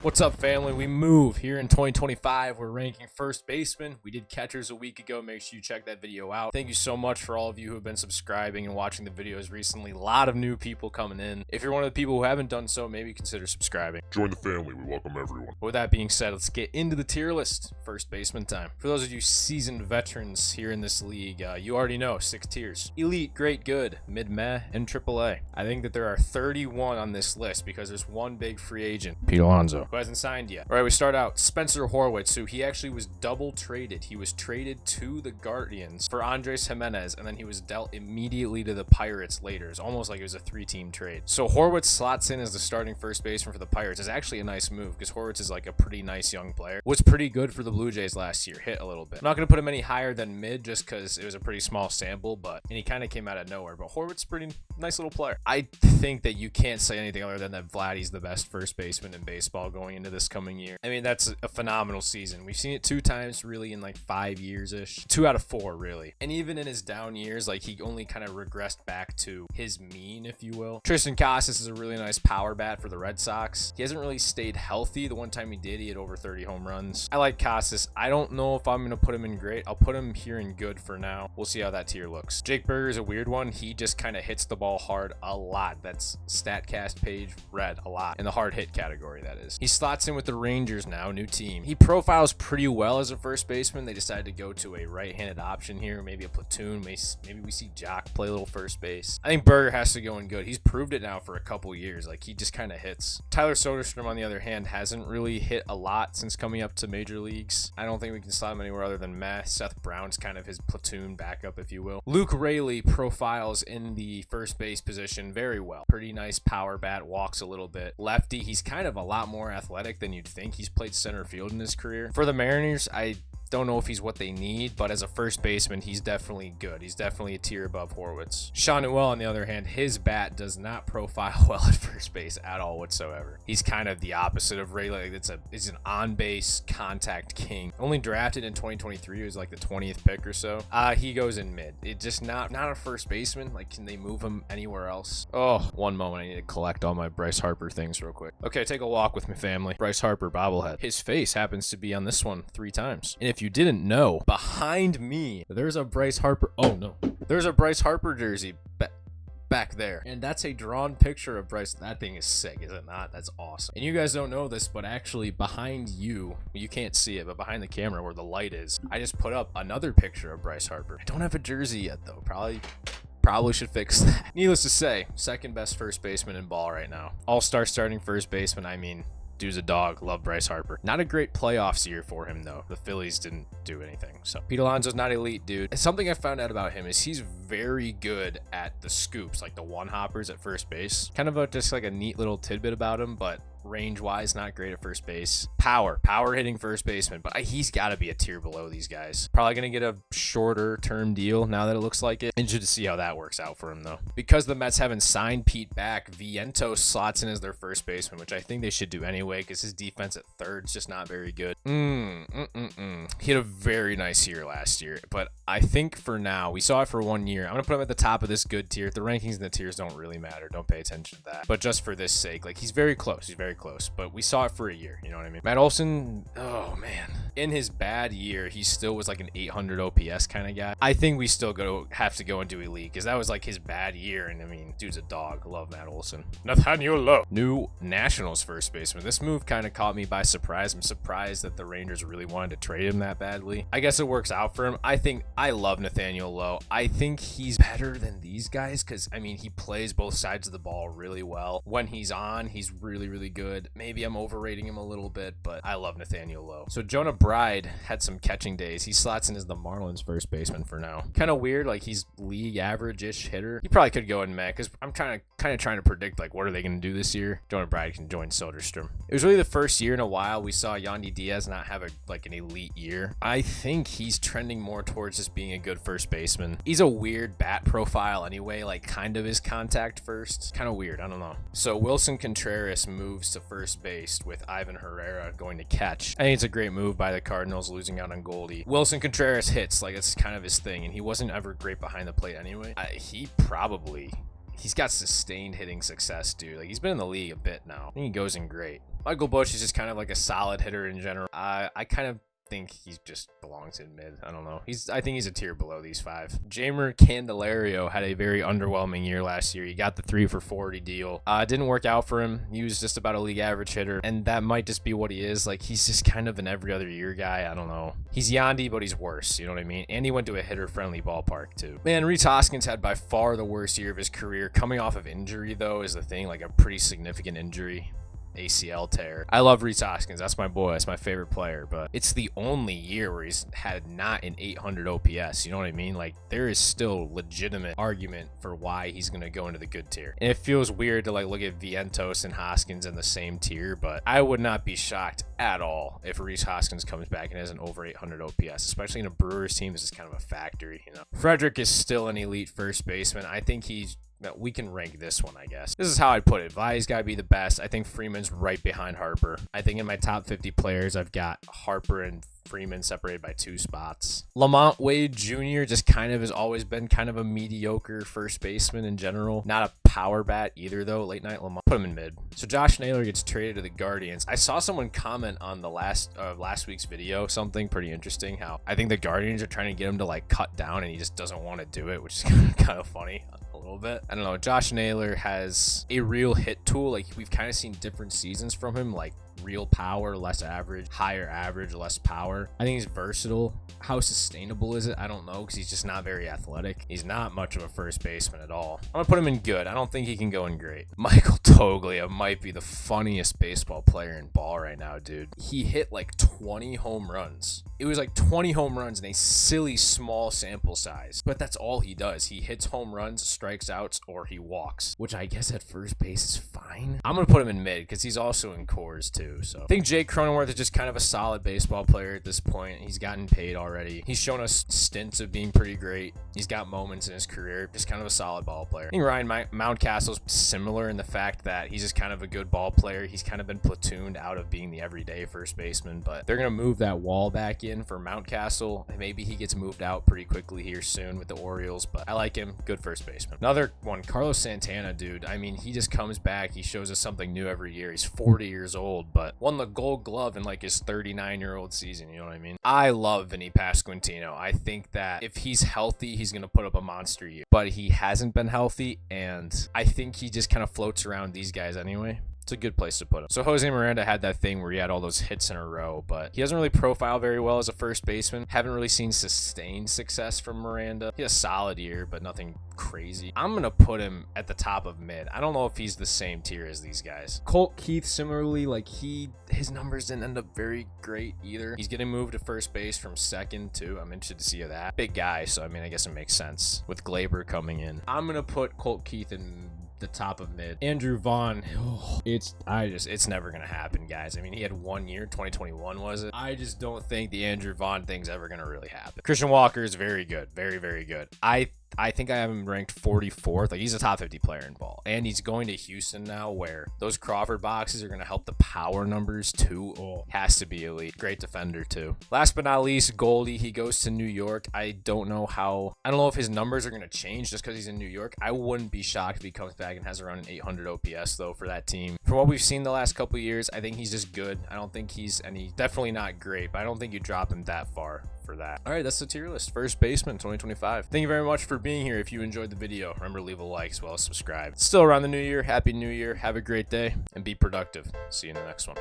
What's up, family? We move here in 2025. We're ranking first baseman. We did catchers a week ago. Make sure you check that video out. Thank you so much for all of you who have been subscribing and watching the videos recently. A lot of new people coming in. If you're one of the people who haven't done so, maybe consider subscribing. Join the family. We welcome everyone. With that being said, let's get into the tier list. First baseman time. For those of you seasoned veterans here in this league, you already know 6 tiers: elite, great, good, mid-meh, and AAA. I think that there are 31 on this list because there's one big free agent, Pete Alonso, who hasn't signed yet. All right, we start out Spencer Horwitz, who he actually was double traded. He was traded to the Guardians for Andres Jimenez, and then he was dealt immediately to the Pirates later. It's almost like it was a 3-team trade. So Horwitz slots in as the starting first baseman for the Pirates. It's actually a nice move because Horwitz is like a pretty nice young player. Was pretty good for the Blue Jays last year. Hit a little bit. I'm not going to put him any higher than mid just because it was a pretty small sample, and he kind of came out of nowhere. But Horwitz, pretty nice little player. I think that you can't say anything other than that Vladdy's the best first baseman in baseball going into this coming year. I mean, that's a phenomenal season. We've seen it 2 times really in like 5 years-ish. 2 out of 4 really. And even in his down years, like he only kind of regressed back to his mean, if you will. Tristan Casas is a really nice power bat for the Red Sox. He hasn't really stayed healthy. The one time he did, he had over 30 home runs. I like Casas. I don't know if I'm going to put him in great. I'll put him here in good for now. We'll see how that tier looks. Jake Burger is a weird one. He just kind of hits the ball hard a lot. That's StatCast page red a lot in the hard hit category, that is. He slots in with the Rangers now, new team. He profiles pretty well as a first baseman. They decided to go to a right-handed option here, maybe a platoon. Maybe we see Jock play a little first base. I think Burger has to go in good. He's proved it now for a couple years. Like, he just kind of hits. Tyler Soderstrom, on the other hand, hasn't really hit a lot since coming up to major leagues. I don't think we can slot him anywhere other than meh. Seth Brown's kind of his platoon backup, if you will. Luke Raley profiles in the first base position very well. Pretty nice power bat, walks a little bit. Lefty, he's kind of a lot more athletic than you'd think. He's played center field in his career. For the Mariners, I don't know if he's what they need, but as a first baseman, he's definitely good. He's definitely a tier above Horwitz. Sean Newell, on the other hand, his bat does not profile well at first base at all whatsoever. He's kind of the opposite of Rayleigh. It's an on-base contact king. Only drafted in 2023. He was like the 20th pick or so. He goes in mid. It just not a first baseman. Like, can they move him anywhere else? Oh, one moment. I need to collect all my Bryce Harper things real quick. Okay, take a walk with my family. Bryce Harper bobblehead. His face happens to be on this one 3 times. And if you didn't know, behind me, there's a Bryce Harper. Oh no, there's a Bryce Harper jersey back there, and that's a drawn picture of Bryce. That thing is sick, is it not? That's awesome. And you guys don't know this, but actually behind you can't see it, but behind the camera where the light is, I just put up another picture of Bryce Harper. I don't have a jersey yet though. Probably should fix that. Needless to say, second best first baseman in ball right now. All-star starting first baseman. I mean, dude's a dog. Love Bryce Harper. Not a great playoffs year for him, though. The Phillies didn't do anything. So Pete Alonso's not elite, dude. Something I found out about him is he's very good at the scoops, like the one-hoppers at first base. Kind of just like a neat little tidbit about him, but range-wise, not great at first base. Power hitting first baseman, but he's got to be a tier below these guys. Probably going to get a shorter-term deal now that it looks like it. Interested to see how that works out for him, though. Because the Mets haven't signed Pete back, Vientos slots in as their first baseman, which I think they should do anyway because his defense at third is just not very good. He had a very nice year last year, but I think for now, we saw it for 1 year. I'm going to put him at the top of this good tier. The rankings and the tiers don't really matter. Don't pay attention to that. But just for this sake, like, he's very close. He's very close, but we saw it for a year. You know what I mean? Matt Olson, oh man. In his bad year, he still was like an 800 OPS kind of guy. I think we still have to go and do elite because that was like his bad year. And I mean, dude's a dog. Love Matt Olson. Nathaniel Lowe, new Nationals first baseman. This move kind of caught me by surprise. I'm surprised that the Rangers really wanted to trade him that badly. I guess it works out for him. I love Nathaniel Lowe. I think he's better than these guys because, I mean, he plays both sides of the ball really well. When he's on, he's really, really good. Maybe I'm overrating him a little bit, but I love Nathaniel Lowe. So Jonah Bride had some catching days. He slots in as the Marlins first baseman for now. Kind of weird, like he's league average-ish hitter. He probably could go in meh because I'm kind of trying to predict like what are they going to do this year. Jonah Bride can join Soderstrom. It was really the first year in a while we saw Yandy Diaz not have an elite year. I think he's trending more towards just being a good first baseman. He's a weird bat profile anyway, like kind of his contact first. Kind of weird, I don't know. So Wilson Contreras moves to first base with Ivan Herrera going to catch. I think it's a great move by the Cardinals losing out on Goldie. Wilson Contreras hits, like it's kind of his thing, and he wasn't ever great behind the plate anyway. he's got sustained hitting success, dude. Like, he's been in the league a bit now. I think he goes in great. Michael Busch is just kind of like a solid hitter in general. I kind of think he just belongs in mid. I don't know. I think he's a tier below these 5. Jamer Candelario had a very underwhelming year last year. He got the 3 for 40 deal. Didn't work out for him. He was just about a league average hitter, and that might just be what he is. Like, he's just kind of an every other year guy. I don't know. He's Yandy, but he's worse. You know what I mean? And he went to a hitter-friendly ballpark too. Man, Rhys Hoskins had by far the worst year of his career. Coming off of injury, though, is the thing. Like, a pretty significant injury. ACL tear. I love Rhys Hoskins. That's my boy. That's my favorite player. But it's the only year where he's had not an 800 OPS. You know what I mean? Like, there is still legitimate argument for why he's going to go into the good tier. And it feels weird to like look at Vientos and Hoskins in the same tier, but I would not be shocked at all if Rhys Hoskins comes back and has an over 800 OPS, especially in a Brewers team. This is kind of a factory, you know. Frederick is still an elite first baseman. I think we can rank this one, I guess. This is how I'd put it. Vai's got to be the best. I think Freeman's right behind Harper. I think in my top 50 players, I've got Harper and Freeman separated by 2 spots. Lamont Wade Jr. just kind of has always been kind of a mediocre first baseman in general. Not a power bat either, though. Late night Lamont. Put him in mid. So Josh Naylor gets traded to the Guardians. I saw someone comment on the last week's video, something pretty interesting, how I think the Guardians are trying to get him to like cut down and he just doesn't want to do it, which is kind of funny. A little bit. I don't know. Josh Naylor has a real hit tool. Like, we've kind of seen different seasons from him, like real power, less average, higher average, less power. I think he's versatile. How sustainable is it? I don't know, because he's just not very athletic. He's not much of a first baseman at all. I'm gonna put him in good. I don't think he can go in great. Michael Toglia might be the funniest baseball player in ball right now, dude. He hit like 20 home runs. It was like 20 home runs in a silly small sample size, but that's all he does. He hits home runs, strikes outs, or he walks, which I guess at first base is fine. I'm gonna put him in mid because he's also in cores too. So I think Jake Cronenworth is just kind of a solid baseball player at this point. He's gotten paid already. He's shown us stints of being pretty great. He's got moments in his career. Just kind of a solid ball player. I think Ryan Mountcastle's similar in the fact that he's just kind of a good ball player. He's kind of been platooned out of being the everyday first baseman, but they're going to move that wall back in for Mountcastle. Maybe he gets moved out pretty quickly here soon with the Orioles, but I like him. Good first baseman. Another one, Carlos Santana, dude. I mean, he just comes back. He shows us something new every year. He's 40 years old, but won the Gold Glove in like his 39-year-old season. You know what I mean? I love Vinny Pasquantino. I think that if he's healthy, he's going to put up a monster year, but he hasn't been healthy, and I think he just kind of floats around these guys anyway. It's a good place to put him. So Jose Miranda had that thing where he had all those hits in a row, but he doesn't really profile very well as a first baseman. Haven't really seen sustained success from Miranda. He had a solid year, but nothing crazy. I'm going to put him at the top of mid. I don't know if he's the same tier as these guys. Colt Keith, similarly, like his numbers didn't end up very great either. He's getting moved to first base from second too. I'm interested to see that. Big guy, so I mean, I guess it makes sense with Glaber coming in. I'm going to put Colt Keith in the top of mid. Andrew Vaughn, it's never gonna happen, guys. I mean, he had 1 year, 2021 was it? I just don't think the Andrew Vaughn thing's ever gonna really happen. Christian Walker is very good, very, very good. I think I have him ranked 44th. Like, he's a top 50 player in ball, and he's going to Houston now, where those Crawford boxes are going to help the power numbers too. Has to be elite. Great defender too. Last but not least, Goldie. He goes to New York. I don't know if his numbers are going to change just because he's in New York. I wouldn't be shocked if he comes back and has around an 800 OPS though for that team. From what we've seen the last couple of years, I think he's just good. I don't think he's definitely not great, but I don't think you drop him that far for that. All right, that's the tier list. First baseman 2025. Thank you very much for being here. If you enjoyed the video, remember to leave a like as well as subscribe. It's still around the new year. Happy New Year. Have a great day and be productive. See you in the next one.